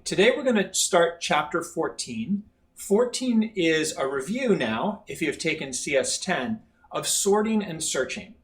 Today we're going to start chapter 14. 14 is a review now, if you've taken CS10, of sorting and searching.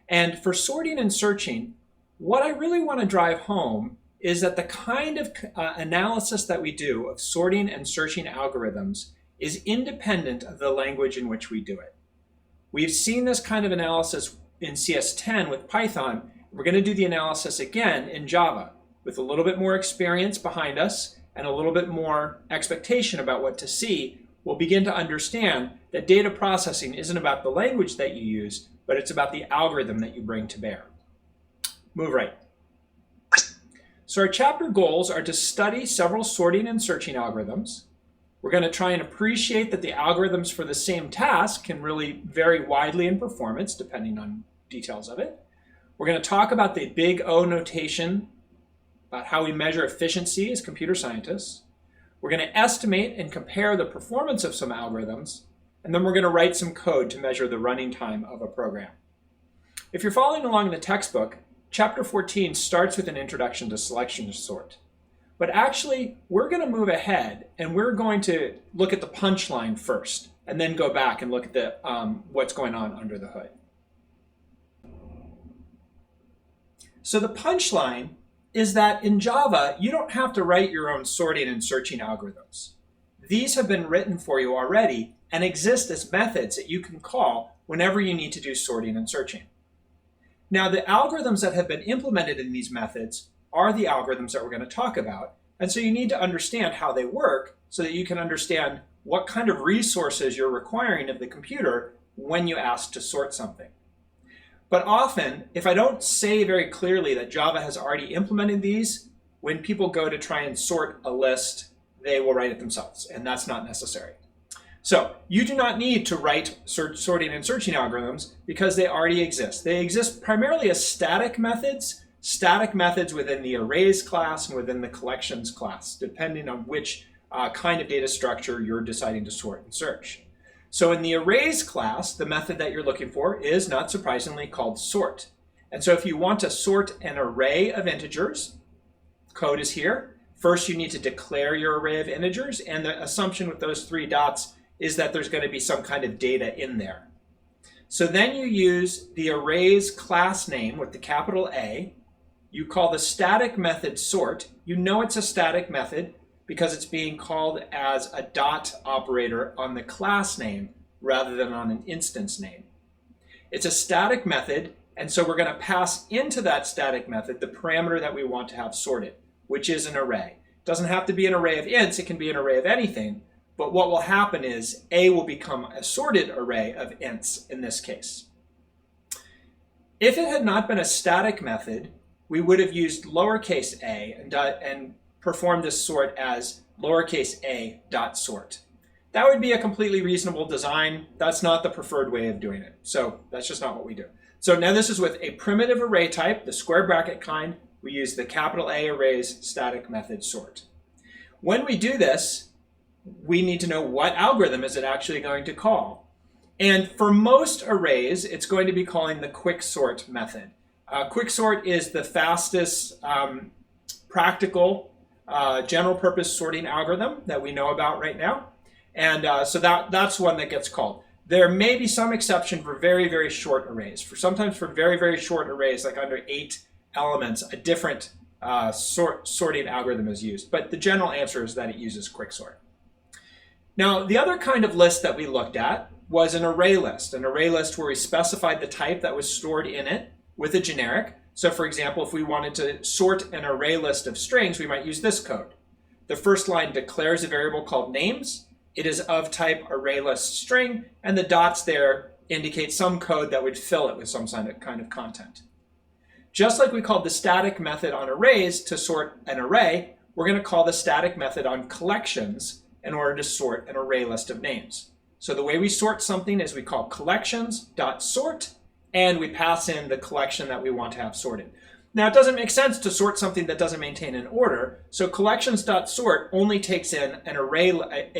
And for sorting and searching, what I really want to drive home is that the kind of analysis that we do of sorting and searching algorithms is independent of the language in which we do it. We've seen this kind of analysis in CS10 with Python. We're going to do the analysis again in Java with a little bit more experience behind us and a little bit more expectation about what to see. We'll begin to understand that data processing isn't about the language that you use, but it's about the algorithm that you bring to bear. Move right. So our chapter goals are to study several sorting and searching algorithms. We're going to try and appreciate that the algorithms for the same task can really vary widely in performance depending on details of it. We're going to talk about the big O notation, about how we measure efficiency as computer scientists. We're going to estimate and compare the performance of some algorithms, and then we're going to write some code to measure the running time of a program. If you're following along in the textbook, chapter 14 starts with an introduction to selection and sort. But actually, we're going to move ahead and we're going to look at the punchline first and then go back and look at the, what's going on under the hood. So the punchline is that in Java, you don't have to write your own sorting and searching algorithms. These have been written for you already and exist as methods that you can call whenever you need to do sorting and searching. Now, the algorithms that have been implemented in these methods are the algorithms that we're going to talk about. And so you need to understand how they work so that you can understand what kind of resources you're requiring of the computer when you ask to sort something. But often, if I don't say very clearly that Java has already implemented these, when people go to try and sort a list, they will write it themselves, and that's not necessary. So you do not need to write sorting and searching algorithms because they already exist. They exist primarily as static methods within the arrays class and within the collections class, depending on which kind of data structure you're deciding to sort and search. So in the arrays class, the method that you're looking for is, not surprisingly, called sort. And so if you want to sort an array of integers, code is here. First, you need to declare your array of integers, and the assumption with those three dots is that there's going to be some kind of data in there. So then you use the arrays class name with the capital A. You call the static method sort. You know it's a static method because it's being called as a dot operator on the class name rather than on an instance name. It's a static method, and so we're going to pass into that static method the parameter that we want to have sorted, which is an array. It doesn't have to be an array of ints, it can be an array of anything, but what will happen is A will become a sorted array of ints in this case. If it had not been a static method, we would have used lowercase a and performed this sort as lowercase a dot sort. That would be a completely reasonable design. That's not the preferred way of doing it. So that's just not what we do. So now this is with a primitive array type, the square bracket kind. We use the capital A arrays static method sort. When we do this, we need to know what algorithm is it actually going to call. And for most arrays, it's going to be calling the quicksort method. Quicksort is the fastest practical general purpose sorting algorithm that we know about right now. And so that's one that gets called. There may be some exception for very, very short arrays. Sometimes for very, very short arrays, like under 8 elements, a different sorting algorithm is used. But the general answer is that it uses quicksort. Now, the other kind of list that we looked at was an array list where we specified the type that was stored in it with a generic. So for example, if we wanted to sort an array list of strings, we might use this code. The first line declares a variable called names. It is of type array list string, and the dots there indicate some code that would fill it with some kind of content. Just like we called the static method on arrays to sort an array, we're going to call the static method on collections in order to sort an array list of names. So the way we sort something is we call collections.sort, and we pass in the collection that we want to have sorted. Now, it doesn't make sense to sort something that doesn't maintain an order, so collections.sort only takes in an array,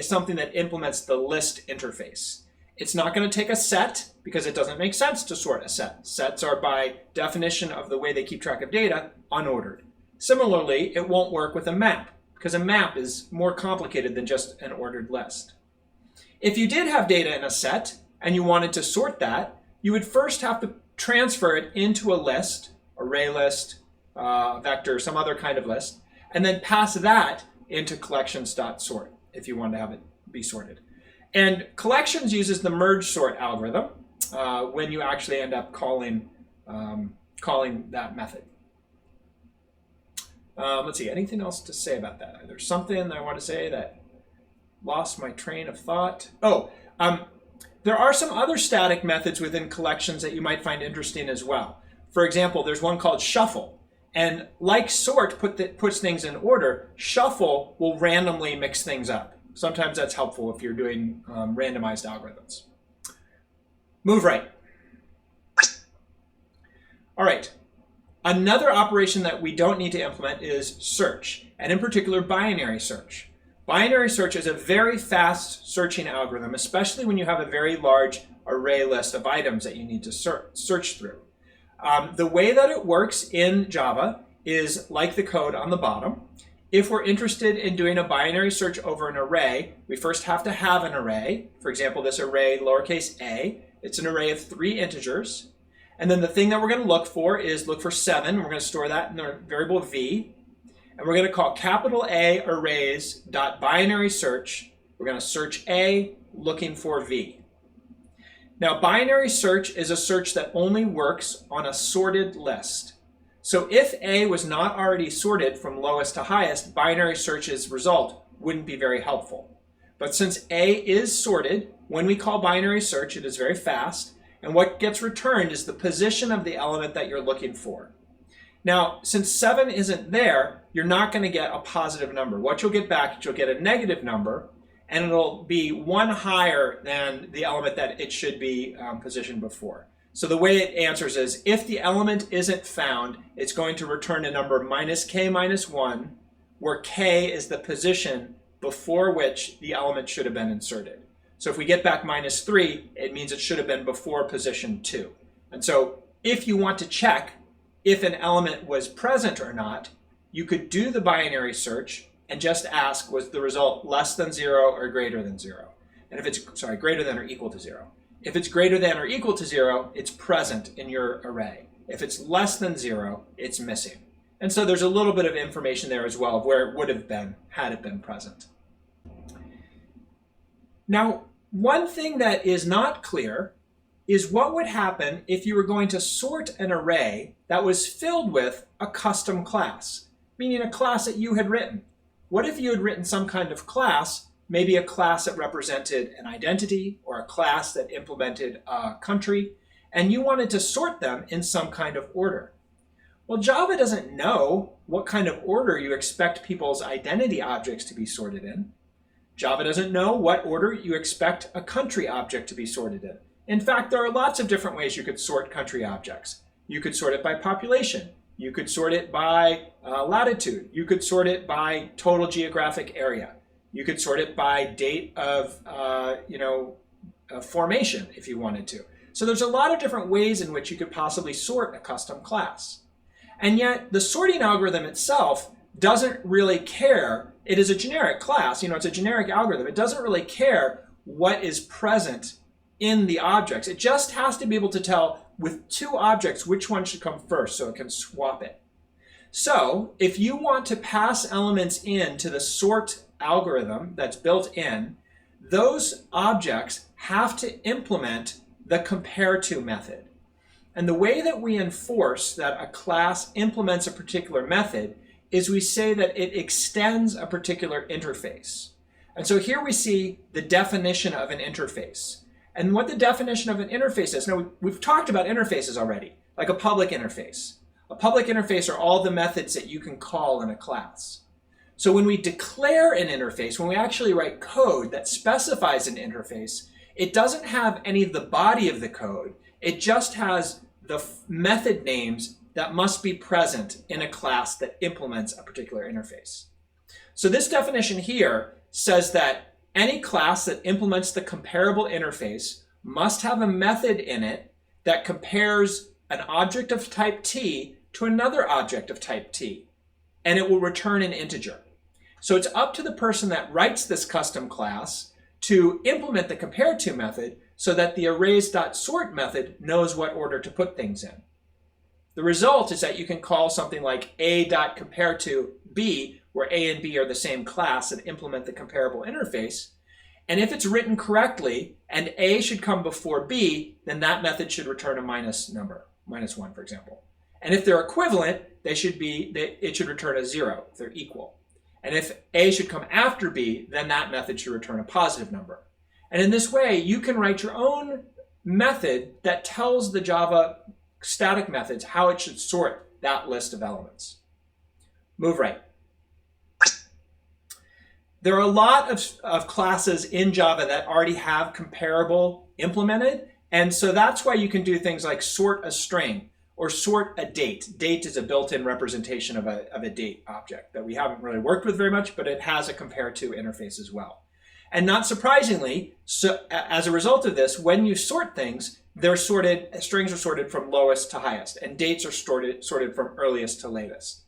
something that implements the list interface. It's not going to take a set because it doesn't make sense to sort a set. Sets are, by definition of the way they keep track of data, unordered. Similarly, it won't work with a map because a map is more complicated than just an ordered list. If you did have data in a set and you wanted to sort that, you would first have to transfer it into a list, array list, vector, some other kind of list, and then pass that into collections.sort if you want to have it be sorted. And collections uses the merge sort algorithm when you actually end up calling that method. Let's see, anything else to say about that? There's something I want to say that lost my train of thought. There are some other static methods within collections that you might find interesting as well. For example, there's one called shuffle. And like sort puts things in order, shuffle will randomly mix things up. Sometimes that's helpful if you're doing randomized algorithms. Move right. All right. Another operation that we don't need to implement is search, and in particular binary search. Binary search is a very fast searching algorithm, especially when you have a very large array list of items that you need to search through. The way that it works in Java is like the code on the bottom. If we're interested in doing a binary search over an array, we first have to have an array. For example, this array, lowercase a, it's an array of 3 integers. And then the thing that we're going to look for 7. We're going to store that in the variable v. And we're going to call capital A arrays.binary search. We're going to search A looking for v. Now, binary search is a search that only works on a sorted list. So if A was not already sorted from lowest to highest, binary search's result wouldn't be very helpful. But since A is sorted, when we call binary search, it is very fast. And what gets returned is the position of the element that you're looking for. Now, since 7 isn't there, you're not going to get a positive number. What you'll get back is you'll get a negative number, and it'll be 1 higher than the element that it should be positioned before. So the way it answers is, if the element isn't found, it's going to return a number -k-1, where k is the position before which the element should have been inserted. So if we get back -3, it means it should have been before position 2. And so if you want to check if an element was present or not, you could do the binary search and just ask, was the result less than 0 or greater than 0? And if it's, greater than or equal to 0. If it's greater than or equal to 0, it's present in your array. If it's less than 0, it's missing. And so there's a little bit of information there as well of where it would have been had it been present. Now, one thing that is not clear is what would happen if you were going to sort an array that was filled with a custom class, meaning a class that you had written. What if you had written some kind of class, maybe a class that represented an identity or a class that implemented a country, and you wanted to sort them in some kind of order? Well, Java doesn't know what kind of order you expect people's identity objects to be sorted in. Java doesn't know what order you expect a country object to be sorted in. In fact, there are lots of different ways you could sort country objects. You could sort it by population. You could sort it by latitude. You could sort it by total geographic area. You could sort it by date of formation if you wanted to. So there's a lot of different ways in which you could possibly sort a custom class. And yet the sorting algorithm itself doesn't really care. It is a generic class, it's a generic algorithm. It doesn't really care what is present in the objects. It just has to be able to tell with 2 objects which one should come first so it can swap it. So if you want to pass elements into the sort algorithm that's built in, those objects have to implement the compare to method. And the way that we enforce that a class implements a particular method is we say that it extends a particular interface. And so here we see the definition of an interface. And what the definition of an interface is, now we've talked about interfaces already, like a public interface. A public interface are all the methods that you can call in a class. So when we declare an interface, when we actually write code that specifies an interface, it doesn't have any of the body of the code. It just has the method names that must be present in a class that implements a particular interface. So this definition here says that any class that implements the comparable interface must have a method in it that compares an object of type T to another object of type T, and it will return an integer. So it's up to the person that writes this custom class to implement the compare to method so that the arrays.sort method knows what order to put things in. The result is that you can call something like a.compare to b, where a and b are the same class, and implement the comparable interface. And if it's written correctly and a should come before b, then that method should return a minus number, -1, for example. And if they're equivalent, it should return a 0 if they're equal. And if a should come after b, then that method should return a positive number. And in this way, you can write your own method that tells the Java static methods how it should sort that list of elements. Move right. There are a lot of classes in Java that already have comparable implemented, and so that's why you can do things like sort a string or sort a date. Date is a built-in representation of a date object that we haven't really worked with very much, but it has a compare to interface as well. And not surprisingly, so as a result of this, when you sort things, strings are sorted from lowest to highest, and dates are sorted from earliest to latest.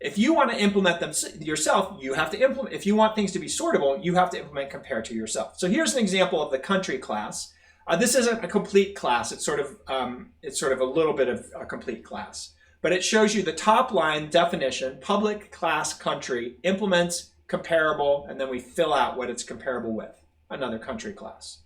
If you want to implement them yourself, you have to implement. If you want things to be sortable, you have to implement compare to yourself. So here's an example of the country class. This isn't a complete class. It's sort of a little bit of a complete class, but it shows you the top line definition: public class country implements comparable, and then we fill out what it's comparable with, another country class.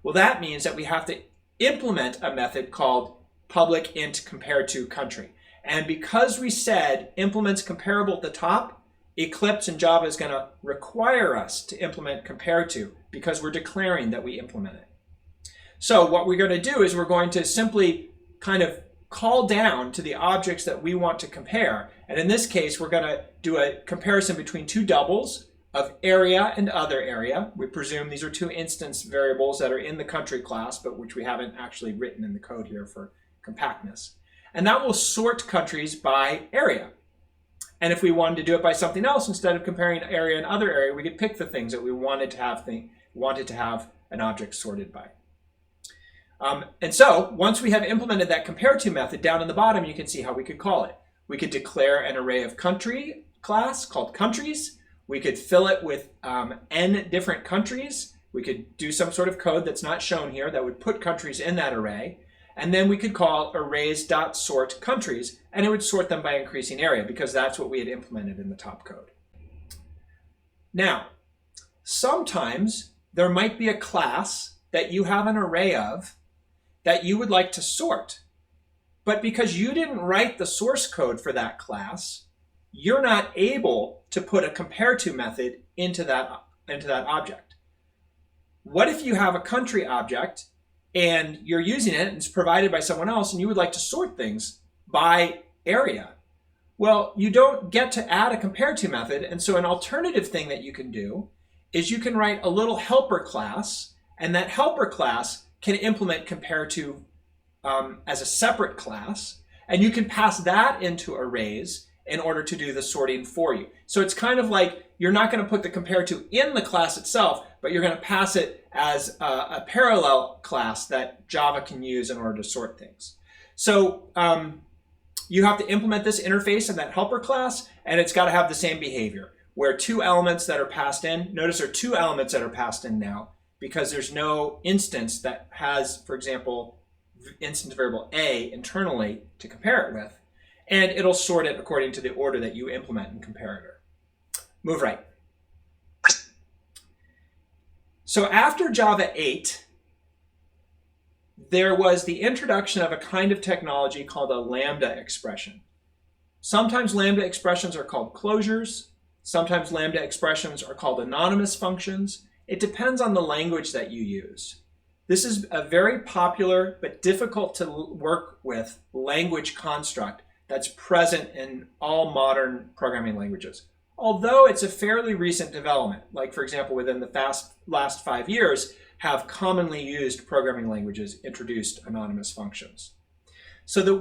Well, that means that we have to implement a method called public int compare to country. And because we said implements comparable at the top, Eclipse in Java is going to require us to implement compare to because we're declaring that we implement it. So what we're going to do is we're going to simply kind of call down to the objects that we want to compare. And in this case, we're going to do a comparison between two doubles of area and other area. We presume these are two instance variables that are in the country class, but which we haven't actually written in the code here for compactness. And that will sort countries by area. And if we wanted to do it by something else, instead of comparing area and other area, we could pick the things that we wanted to have an object sorted by. And so once we have implemented that compare to method, down in the bottom, you can see how we could call it. We could declare an array of country class called countries. We could fill it with n different countries. We could do some sort of code that's not shown here that would put countries in that array. And then we could call arrays.sort countries, and it would sort them by increasing area because that's what we had implemented in the top code. Now, sometimes there might be a class that you have an array of that you would like to sort. But because you didn't write the source code for that class, you're not able to put a compare to method into that object. What if you have a country object and you're using it and it's provided by someone else and you would like to sort things by area? Well, you don't get to add a compare to method, and so an alternative thing that you can do is you can write a little helper class, and that helper class can implement compare to as a separate class, and you can pass that into arrays in order to do the sorting for you. So it's kind of like you're not going to put the compare to in the class itself, but you're going to pass it as a parallel class that Java can use in order to sort things. So you have to implement this interface in that helper class, and it's got to have the same behavior, where two elements that are passed in, notice there are two elements that are passed in now, because there's no instance that has, for example, instance variable A internally to compare it with, and it'll sort it according to the order that you implement in comparator. Move right. So after Java 8, there was the introduction of a kind of technology called a lambda expression. Sometimes lambda expressions are called closures. Sometimes lambda expressions are called anonymous functions. It depends on the language that you use. This is a very popular but difficult to work with language construct that's present in all modern programming languages. Although it's a fairly recent development, like for example, within the last 5 years, have commonly used programming languages introduced anonymous functions. So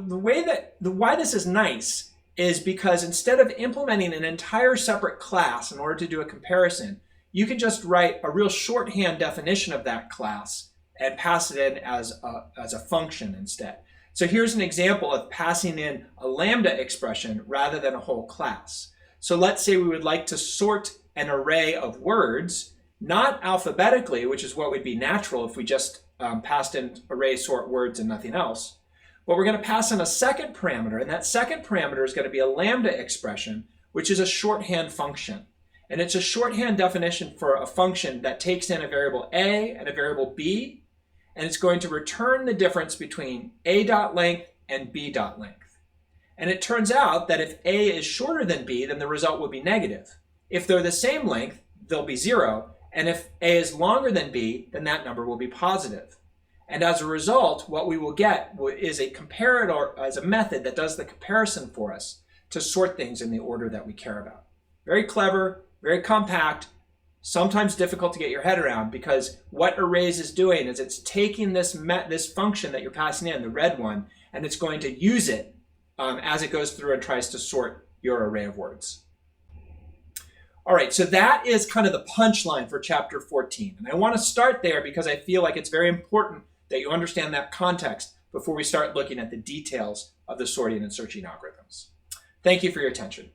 why this is nice is because instead of implementing an entire separate class in order to do a comparison, you can just write a real shorthand definition of that class and pass it in as a function instead. So here's an example of passing in a lambda expression rather than a whole class. So let's say we would like to sort an array of words, not alphabetically, which is what would be natural if we just passed in array sort words and nothing else. But we're going to pass in a second parameter, and that second parameter is going to be a lambda expression, which is a shorthand function. And it's a shorthand definition for a function that takes in a variable a and a variable b, and it's going to return the difference between a.length and b.length. And it turns out that if a is shorter than b, then the result will be negative. If they're the same length, they'll be 0. And if a is longer than b, then that number will be positive. And as a result, what we will get is a comparator as a method that does the comparison for us to sort things in the order that we care about. Very clever, very compact, sometimes difficult to get your head around, because what arrays is doing is it's taking this function that you're passing in, the red one, and it's going to use it as it goes through and tries to sort your array of words. All right, so that is kind of the punchline for chapter 14. And I want to start there because I feel like it's very important that you understand that context before we start looking at the details of the sorting and searching algorithms. Thank you for your attention.